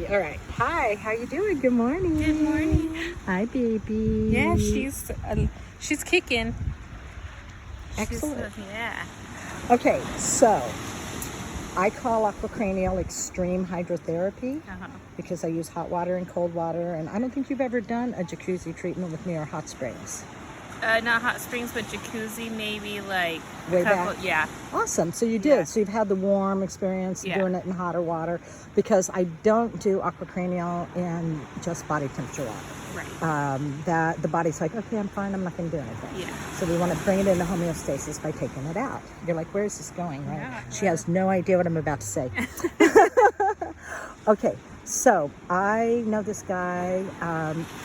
All right. Hi. How you doing? Good morning. Good morning. Hi, baby. Yeah, she's kicking. Excellent. Yeah. Okay, so I call Aquacranial extreme hydrotherapy because I use hot water and cold water, and I don't think you've ever done a jacuzzi treatment with me or hot springs. Not hot springs, but jacuzzi, maybe like Way back? Yeah. Awesome. So you did. Yeah. So you've had the warm experience doing it in hotter water, because I don't do aquacranial in just body temperature water. Right. That the body's like, okay, I'm fine. I'm not going to do anything. Yeah. So we want to bring it into homeostasis by taking it out. You're like, where's this going, right? Yeah. She has no idea what I'm about to say. Okay. So I know this guy,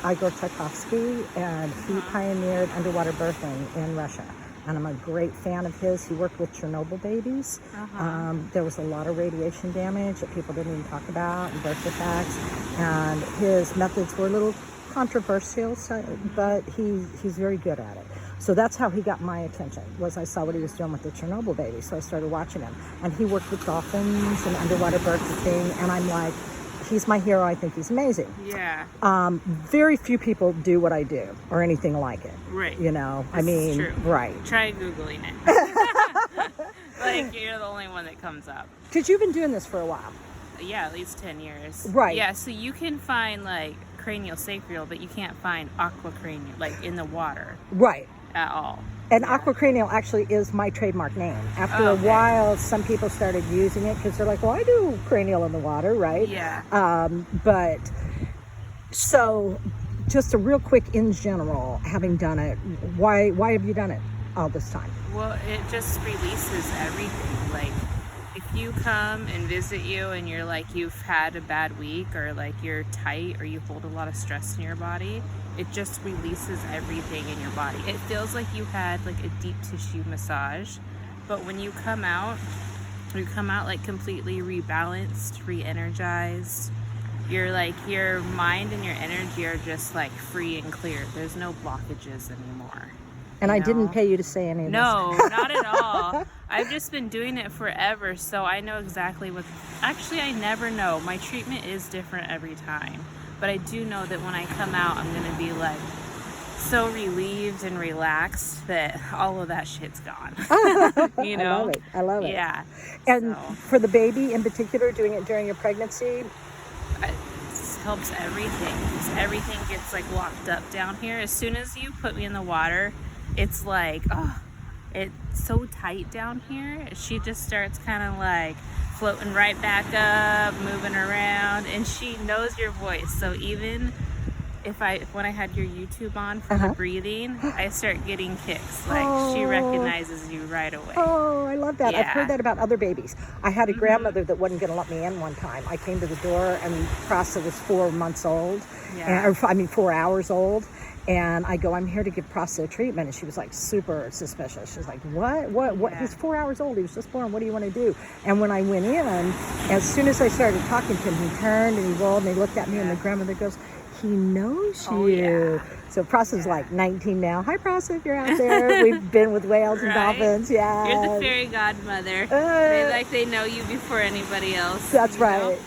Igor Tchaikovsky, and he pioneered underwater birthing in Russia. And I'm a great fan of his. He worked with Chernobyl babies. There was a lot of radiation damage that people didn't even talk about, and birth defects. And his methods were a little controversial, but he's very good at it. So that's how he got my attention, was I saw what he was doing with the Chernobyl babies. So I started watching him. And he worked with dolphins and underwater birthing. And I'm like, he's my hero. I think he's amazing. Yeah. Very few people do what I do or anything like it. Right. You know, This is true. Right. Try Googling it. Like, you're the only one that comes up. Because you've been doing this for a while. Yeah, at least 10 years. Right. Yeah, so you can find like cranial sacral, but you can't find aquacranial, like in the water. Right. At all. And aquacranial actually is my trademark name. After a while, some people started using it because they're like, well, I do cranial in the water, right? Yeah. But so just a real quick in general, having done it, why have you done it all this time? Well, it just releases everything. Like, if you come and visit you and you're like, you've had a bad week, or like you're tight, or you hold a lot of stress in your body, it just releases everything in your body. It feels like you had like a deep tissue massage, but when you come out like completely rebalanced, re-energized. You're like, your mind and your energy are just like free and clear. There's no blockages anymore. And I didn't pay you to say any of this. No, not at all. I've just been doing it forever, so I know exactly what... Actually, I never know. My treatment is different every time. But I do know that when I come out, I'm going to be like so relieved and relaxed that all of that shit's gone. You know? I love it. Yeah. And for the baby in particular, doing it during your pregnancy? It helps everything. Everything gets like locked up down here. As soon as you put me in the water, it's like, it's so tight down here. She just starts kind of like floating right back up, moving around, and she knows your voice. So even when I had your YouTube on for the breathing, I start getting kicks. Like, she recognizes you right away. Oh, I love that. Yeah. I've heard that about other babies. I had a grandmother that wasn't going to let me in one time. I came to the door and Prasa was 4 months old, 4 hours old. And I go, I'm here to give Prasa treatment. And she was like super suspicious. She's like, what? Yeah. He's 4 hours old. He was just born. What do you want to do? And when I went in, as soon as I started talking to him, he turned and he rolled and he looked at me, and the grandmother goes, he knows you. Yeah. So Prasa's like 19 now. Hi, Prasa, if you're out there. We've been with whales and dolphins. Yeah. You're the fairy godmother. They know you before anybody else. That's right.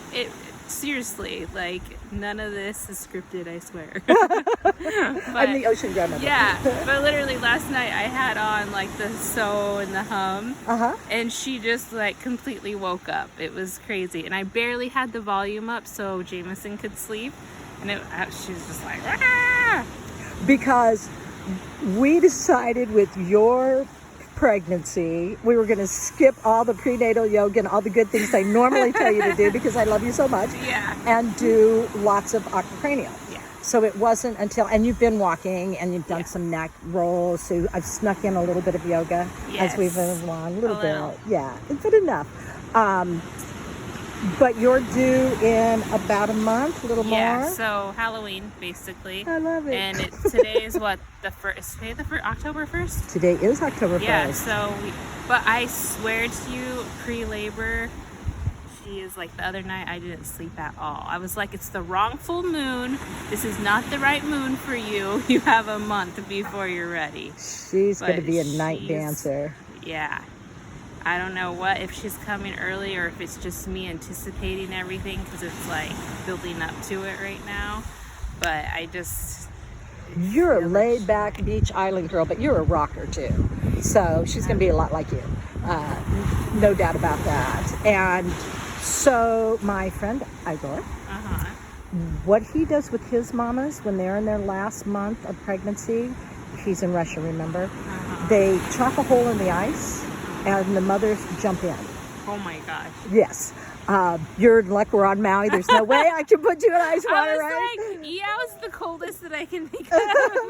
Seriously, like, none of this is scripted, I swear. I'm the ocean grandmother. Yeah, but literally last night I had on like the sew and the hum, and she just like completely woke up. It was crazy, and I barely had the volume up so Jameson could sleep, and she was just like, ah! Because we decided with your pregnancy, we were going to skip all the prenatal yoga and all the good things I normally tell you to do because I love you so much, and do lots of aquacranial. So it wasn't until, and you've been walking and you've done some neck rolls, so I've snuck in a little bit of yoga as we've moved along, a little bit. Yeah, it's good enough. But you're due in about a month, a little more. Yeah, so Halloween, basically. I love it. And today is what, October 1st? Today is October 1st. Yeah, so, but I swear to you, pre-labor, she is like, the other night I didn't sleep at all. I was like, it's the wrong full moon. This is not the right moon for you. You have a month before you're ready. She's going to be a night dancer. Yeah. I don't know if she's coming early or if it's just me anticipating everything because it's like building up to it right now. But I just... You're a laid back beach island girl, but you're a rocker too. So she's going to be a lot like you. No doubt about that. And so my friend Igor, what he does with his mamas when they're in their last month of pregnancy, he's in Russia, remember? They chop a hole in the ice and the mothers jump in. Oh my gosh. Yes. You're in luck, we're on Maui. There's no way I can put you in ice water, I was right? like, yeah, it's the coldest that I can think of.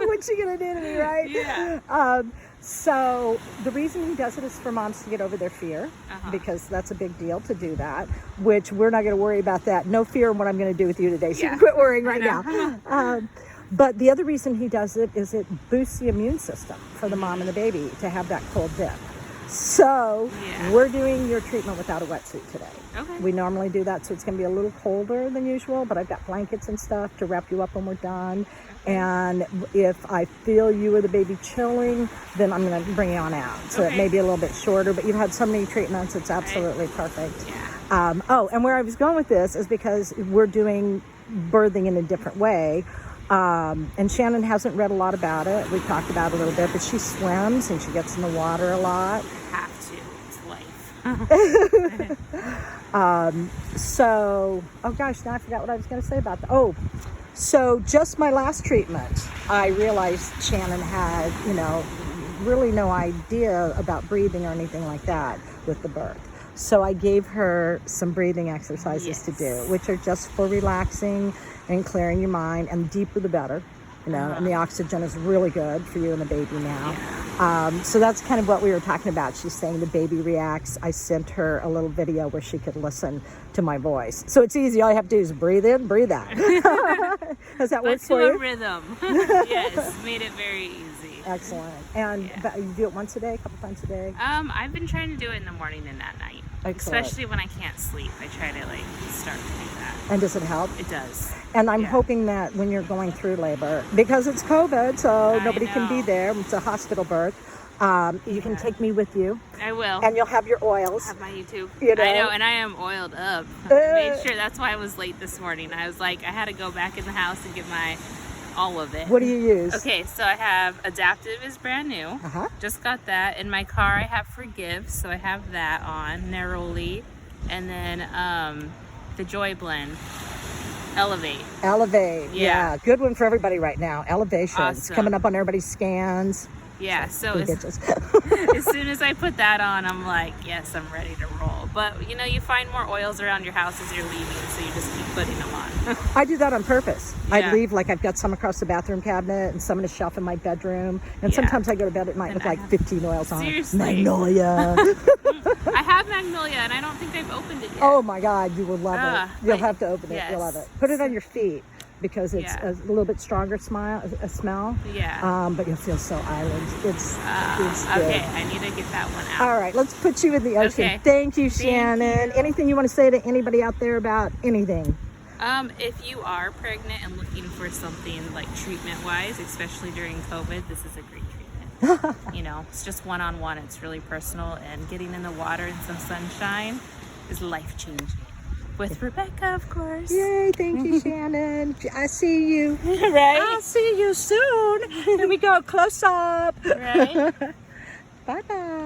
What's she gonna do to me, right? Yeah. So the reason he does it is for moms to get over their fear, because that's a big deal to do that, which we're not going to worry about that. No fear in what I'm going to do with you today, so you can quit worrying right now. But the other reason he does it is it boosts the immune system for the mom and the baby to have that cold dip. So we're doing your treatment without a wetsuit today. Okay. We normally do that, so it's going to be a little colder than usual, but I've got blankets and stuff to wrap you up when we're done. And if I feel you or the baby chilling, then I'm going to bring you on out. So it may be a little bit shorter, but you've had so many treatments, it's absolutely perfect. Yeah. And where I was going with this is because we're doing birthing in a different way. And Shannon hasn't read a lot about it. We talked about it a little bit, but she swims and she gets in the water a lot. Have to. It's life. Oh gosh, now I forgot what I was going to say about that. So just my last treatment, I realized Shannon had, really no idea about breathing or anything like that with the birth. So I gave her some breathing exercises to do, which are just for relaxing and clearing your mind, and the deeper the better, and the oxygen is really good for you and the baby now. So that's kind of what we were talking about. She's saying the baby reacts. I sent her a little video where she could listen to my voice. So it's easy. All you have to do is breathe in, breathe out. Does that work for you? To a rhythm. Yes, made it very easy. Excellent. And you do it once a day, a couple times a day? I've been trying to do it in the morning and at night. Excellent. Especially when I can't sleep. I try to start to do that. And does it help? It does. And I'm hoping that when you're going through labor, because it's COVID, so nobody can be there. It's a hospital birth. You can take me with you. I will. And you'll have your oils. Have my YouTube. I know, and I am oiled up. I made sure, that's why I was late this morning. I was like, I had to go back in the house and get all of it. What do you use? Okay, so I have Adaptive is brand new. Just got that. In my car, I have Forgive, so I have that on. Neroli. And then the Joy Blend. Elevate. Yeah. Good one for everybody right now. Elevation. Awesome. It's coming up on everybody's scans. Yeah, so as soon as I put that on, I'm like, yes, I'm ready to roll. But, you find more oils around your house as you're leaving, so you just keep putting them on. I do that on purpose. I leave, I've got some across the bathroom cabinet and some in a shelf in my bedroom. And sometimes I go to bed at night with 15 oils on. Seriously. Magnolia. I have Magnolia, and I don't think I've opened it yet. Oh, my God. You will love it. You'll have to open it. Yes. You'll love it. Put it on your feet, because it's a little bit stronger smell. Yeah. But you'll feel so island. It's good. Okay, I need to get that one out. All right, let's put you in the ocean. Okay. Thank you, Shannon. Thank you. Anything you want to say to anybody out there about anything? If you are pregnant and looking for something treatment-wise, especially during COVID, this is a great treatment. It's just one-on-one. It's really personal, and getting in the water and some sunshine is life-changing. With Rebecca, of course. Yay, thank you, Shannon. I see you. Right? I'll see you soon. Here we go, close up. Right? Bye-bye.